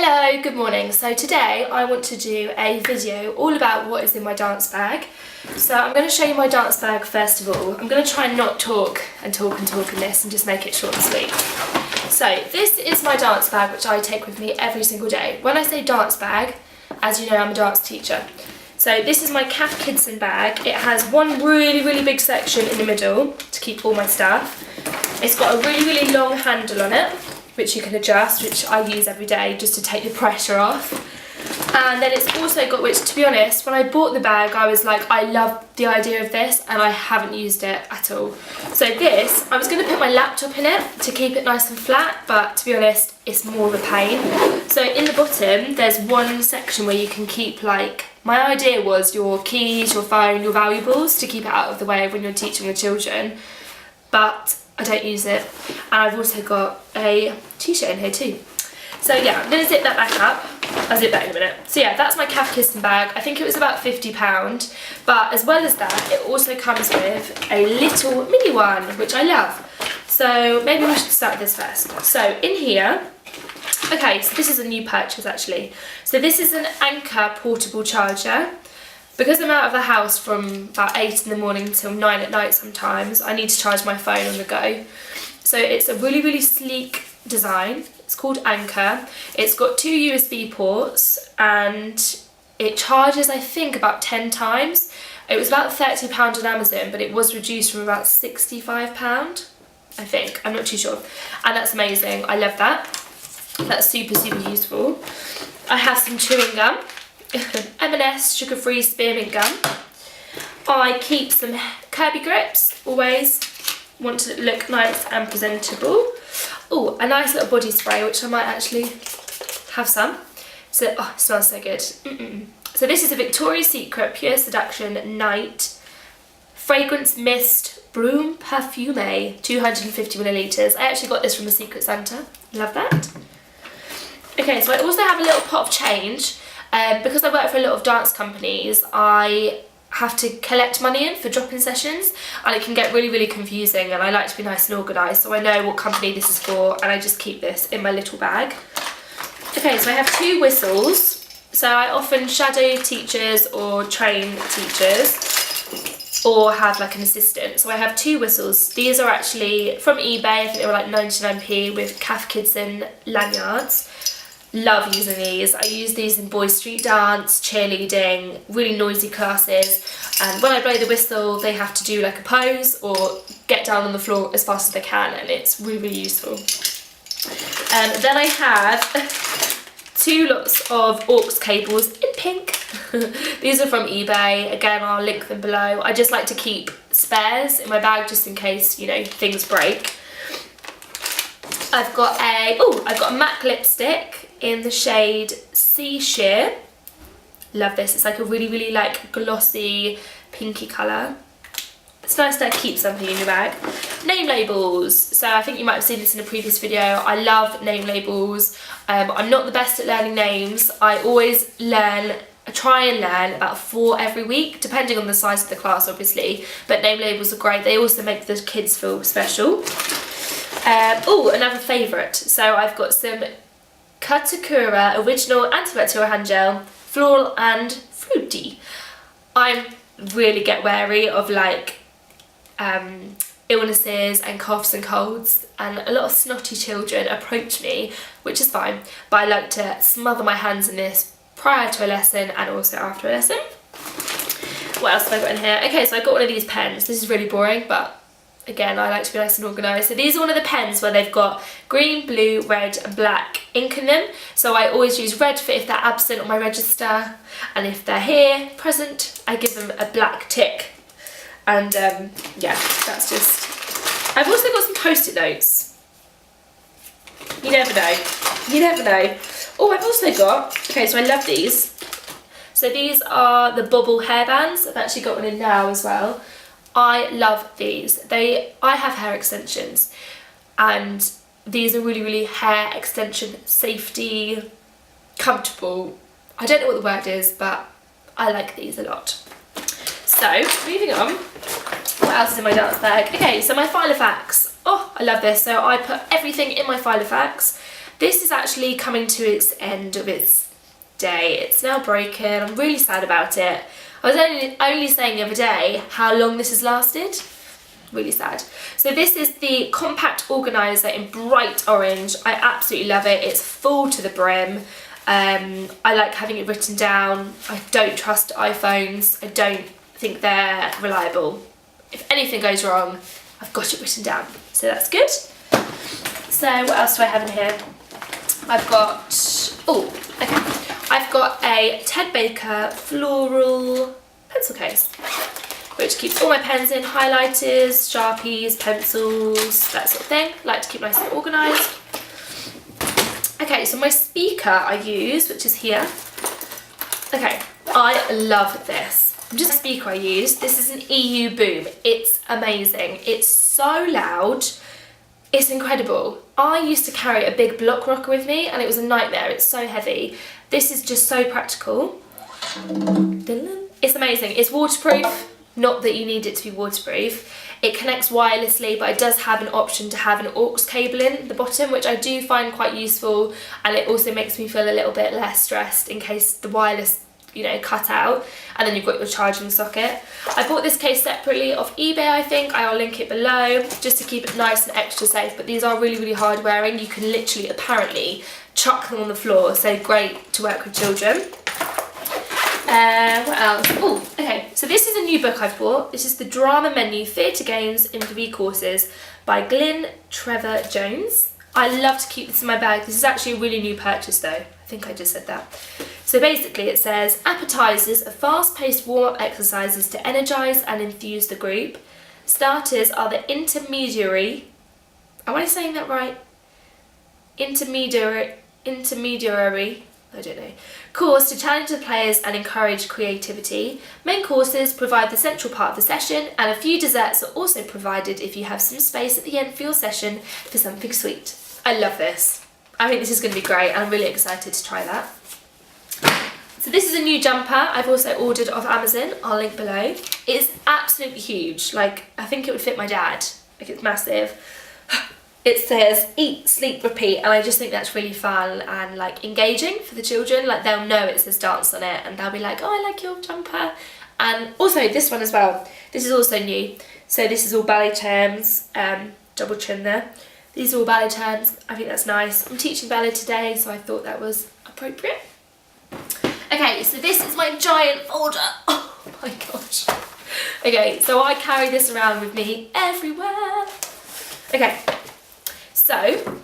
Hello, good morning. So today I want to do a video all about what is in my dance bag. So I'm going to show you my dance bag first of all. I'm going to try and not talk and talk and talk in this and just make it short and sweet. So this is my dance bag which I take with me every single day. When I say dance bag, as you know, I'm a dance teacher. So this is my Cath kidston bag. It has one really big section in the middle to keep all my stuff. It's got a really long handle on it, which you can adjust, which I use every day just to take the pressure off. And then it's also got, which to be honest, when I bought the bag I was like, I love the idea of this, and I haven't used it at all. So this, I was going to put my laptop in it to keep it nice and flat, but to be honest it's more of a pain. So in the bottom there's one section where you can keep, like, my idea was your keys, your phone, your valuables, to keep it out of the way when you're teaching the children, but I don't use it. And I've also got a t-shirt in here too. So yeah, I'm going to zip that back up. I'll zip that in a minute. So yeah, that's my Cath kidston bag. I think it was about £50, but as well as that it also comes with a little mini one, which I love. So maybe we should start with this first. So in here, okay, so this is a new purchase actually. So this is an Anker portable charger. Because I'm out of the house from about 8 in the morning till 9 at night sometimes, I need to charge my phone on the go. So it's a really sleek design. It's called Anker. It's got 2 USB ports and it charges, I think, about 10 times. It was about £30 on Amazon, but it was reduced from about £65, I think. I'm not too sure. And that's amazing. I love that. That's super useful. I have some chewing gum. M&S sugar-free spearmint gum. I keep some Kirby grips, always want to look nice and presentable. Oh, a nice little body spray, which I might actually have some. So, oh, it smells so good. So this is a Victoria's Secret Pure Seduction Night Fragrance Mist Broom Perfume, 250 millilitres. I actually got this from the Secret Santa. Love that. Okay, so I also have a little pot of change. Because I work for a lot of dance companies, I have to collect money in for drop-in sessions, and it can get really confusing, and I like to be nice and organised, so I know what company this is for, and I just keep this in my little bag. Okay, so I have 2 whistles. So I often shadow teachers or train teachers or have like an assistant. So I have 2 whistles. These are actually from eBay. I think they were like 99p with Cath kidston lanyards. Love using these. I use these in boys street dance, cheerleading, really noisy classes, and when I blow the whistle they have to do like a pose or get down on the floor as fast as they can, and it's really useful. Then I have 2 lots of aux cables in pink. These are from eBay. Again, I'll link them below. I just like to keep spares in my bag just in case, you know, things break. I've got a MAC lipstick in the shade Sea Sheer. Love this. It's like a really like glossy pinky colour. It's nice to keep something in your bag. Name labels. So I think you might have seen this in a previous video. I love name labels. I'm not the best at learning names. I always try and learn about 4 every week, depending on the size of the class obviously, but name labels are great. They also make the kids feel special. Oh, another favourite. So I've got some Cuticura original antibacterial hand gel, floral and fruity. I really get wary of like illnesses and coughs and colds, and a lot of snotty children approach me, which is fine, but I like to smother my hands in this prior to a lesson and also after a lesson. What else have I got in here? Okay, so I got one of these pens. This is really boring, but again, I like to be nice and organised. So these are one of the pens where they've got green, blue, red and black ink in them. So I always use red for if they're absent on my register, and if they're here, present, I give them a black tick. And yeah, that's just... I've also got some post-it notes. You never know. You never know. Oh, I've also got... Okay, so I love these. So these are the bobble hairbands. I've actually got one in now as well. I love these. I have hair extensions, and these are really hair extension safety, comfortable. I don't know what the word is, but I like these a lot. So moving on, what else is in my dance bag? Okay, so my Filo facts. Oh, I love this. So I put everything in my Filo facts. This is actually coming to its end of its day. It's now broken. I'm really sad about it. I was only saying the other day how long this has lasted. Really sad. So this is the compact organiser in bright orange. I absolutely love it. It's full to the brim. I like having it written down. I don't trust iPhones. I don't think they're reliable. If anything goes wrong, I've got it written down. So that's good. So what else do I have in here? I've got a Ted Baker floral pencil case, which keeps all my pens in, highlighters, Sharpies, pencils, that sort of thing. I like to keep nice and organised. Okay, so my speaker I use, which is here. Okay, I love this. Just a speaker I use. This is an EU Boom. It's amazing. It's so loud. It's incredible. I used to carry a big block rocker with me and it was a nightmare. It's so heavy. This is just so practical. It's amazing. It's waterproof. Not that you need it to be waterproof. It connects wirelessly, but it does have an option to have an aux cable in the bottom, which I do find quite useful, and it also makes me feel a little bit less stressed in case the wireless, you know, cut out, and then you've got your charging socket. I bought this case separately off eBay, I think. I'll link it below just to keep it nice and extra safe, but these are really, really hard wearing. You can literally, apparently, chuck them on the floor, so great to work with children. What else? Oh, okay, so this is a new book I've bought. This is The Drama Menu, Theatre Games in 3 Courses by Glyn Trevor Jones. I love to keep this in my bag. This is actually a really new purchase though. I think I just said that. So basically it says, appetizers are fast-paced warm-up exercises to energise and enthuse the group. Starters are the intermediary, am I saying that right? Intermediary, I don't know, course to challenge the players and encourage creativity. Main courses provide the central part of the session, and a few desserts are also provided if you have some space at the end for your session for something sweet. I love this. I think this is going to be great and I'm really excited to try that. So this is a new jumper I've also ordered off Amazon. I'll link below. It's absolutely huge. Like, I think it would fit my dad. Like, it's massive. It says eat, sleep, repeat, and I just think that's really fun and like engaging for the children. Like, they'll know it says dance on it and they'll be like, oh, I like your jumper. And also this one as well. This is also new. So this is all ballet terms, double chin there. These are all ballet terms. I think that's nice. I'm teaching ballet today, so I thought that was appropriate. Okay, so this is my giant folder. Oh my gosh. Okay, so I carry this around with me everywhere. Okay. So,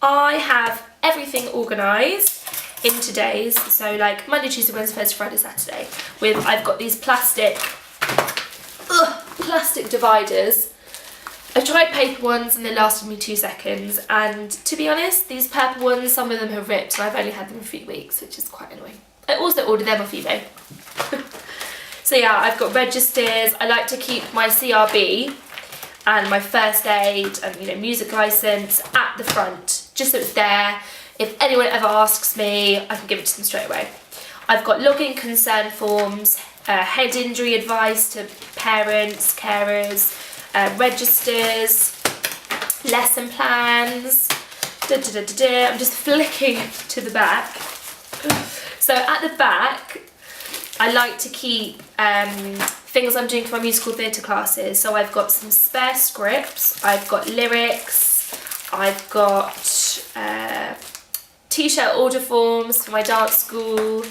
I have everything organised into days, so like Monday, Tuesday, Wednesday, Thursday, Friday, Saturday. I've got these plastic dividers. I tried paper ones and they lasted me 2 seconds, and to be honest, these purple ones, some of them have ripped and I've only had them for a few weeks, which is quite annoying. I also ordered them off eBay. So yeah, I've got registers. I like to keep my CRB and my first aid and, you know, music licence at the front, just so it's there. If anyone ever asks me, I can give it to them straight away. I've got login concern forms, head injury advice to parents, carers, registers, lesson plans. I'm just flicking to the back. So at the back, I like to keep things I'm doing for my musical theatre classes. So I've got some spare scripts, I've got lyrics, I've got t-shirt order forms for my dance school.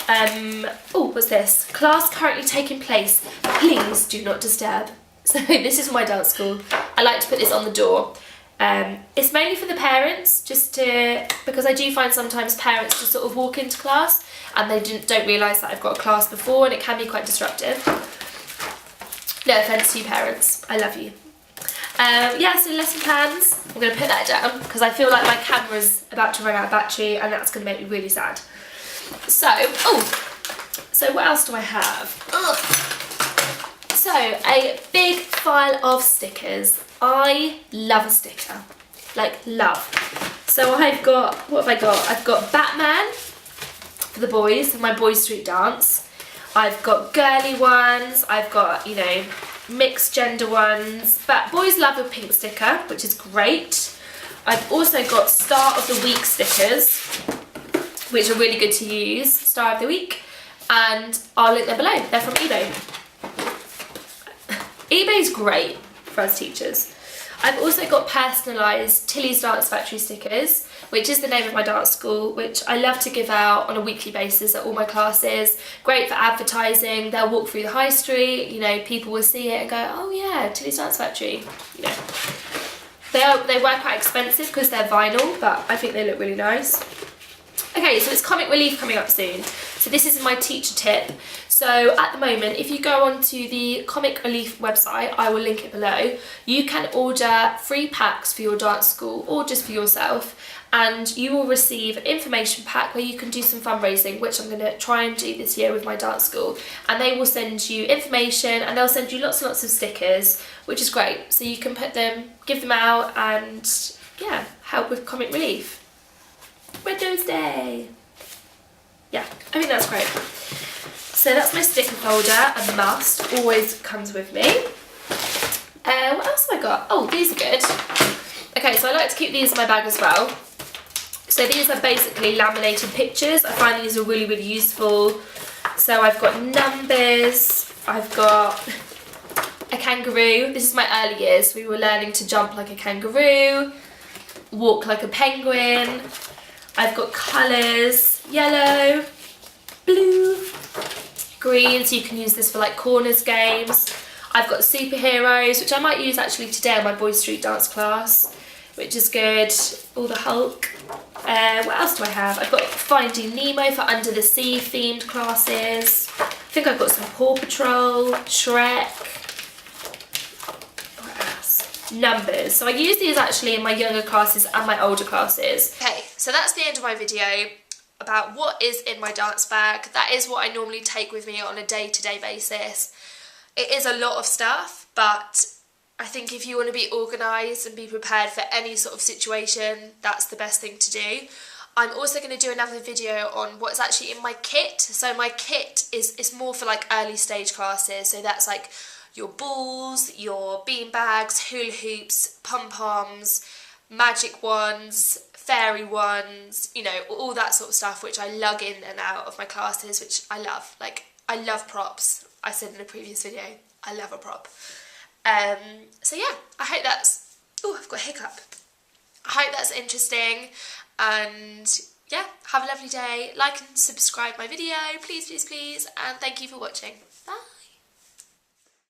Oh, what's this? Class currently taking place, please do not disturb. So this is my dance school. I like to put this on the door. It's mainly for the parents, because I do find sometimes parents just sort of walk into class and they don't realise that I've got a class before, and it can be quite disruptive. No offence to you parents, I love you. Yeah, so lesson plans, I'm going to put that down because I feel like my camera's about to run out of battery and that's going to make me really sad. So what else do I have? So, a big file of stickers. I love a sticker, like love. So I've got, what have I got? I've got Batman for the boys, for my boys street dance. I've got girly ones, I've got, you know, mixed gender ones, but boys love a pink sticker, which is great. I've also got Star of the Week stickers, which are really good to use, Star of the Week, and I'll link them below. They're from eBay. eBay's great for us teachers. I've also got personalised Tilly's Dance Factory stickers, which is the name of my dance school, which I love to give out on a weekly basis at all my classes. Great for advertising. They'll walk through the high street, you know, people will see it and go, oh yeah, Tilly's Dance Factory, you know. They were quite expensive because they're vinyl, but I think they look really nice. Okay, so it's Comic Relief coming up soon. So this is my teacher tip. So at the moment, if you go onto the Comic Relief website, I will link it below, you can order free packs for your dance school or just for yourself, and you will receive an information pack where you can do some fundraising, which I'm going to try and do this year with my dance school. And they will send you information and they'll send you lots and lots of stickers, which is great. So you can put them, give them out, and yeah, help with Comic Relief. Windows Day! Yeah, I think that's great. So that's my sticker folder, a must, always comes with me. What else have I got? Oh, these are good. Okay, so I like to keep these in my bag as well. So these are basically laminated pictures. I find these are really, really useful. So I've got numbers, I've got a kangaroo. This is my early years. We were learning to jump like a kangaroo, walk like a penguin. I've got colours, yellow, blue, green, so you can use this for like corners games. I've got superheroes, which I might use actually today in my Boys Street dance class, which is good. All the Hulk. What else do I have? I've got Finding Nemo for under the sea themed classes. I think I've got some Paw Patrol, Shrek. Numbers. So I use these actually in my younger classes and my older classes. Okay, so that's the end of my video about what is in my dance bag. That is what I normally take with me on a day-to-day basis. It is a lot of stuff, but I think if you want to be organised and be prepared for any sort of situation, that's the best thing to do. I'm also going to do another video on what's actually in my kit. So my kit is more for like early stage classes, so that's like your balls, your bean bags, hula hoops, pom-poms, magic wands, fairy wands, you know, all that sort of stuff which I lug in and out of my classes, which I love. Like, I love props. I said in a previous video, I love a prop. So yeah, I hope that's... Oh, I've got a hiccup. I hope that's interesting, and yeah, have a lovely day. Like and subscribe my video, please, please, please, and thank you for watching. Bye!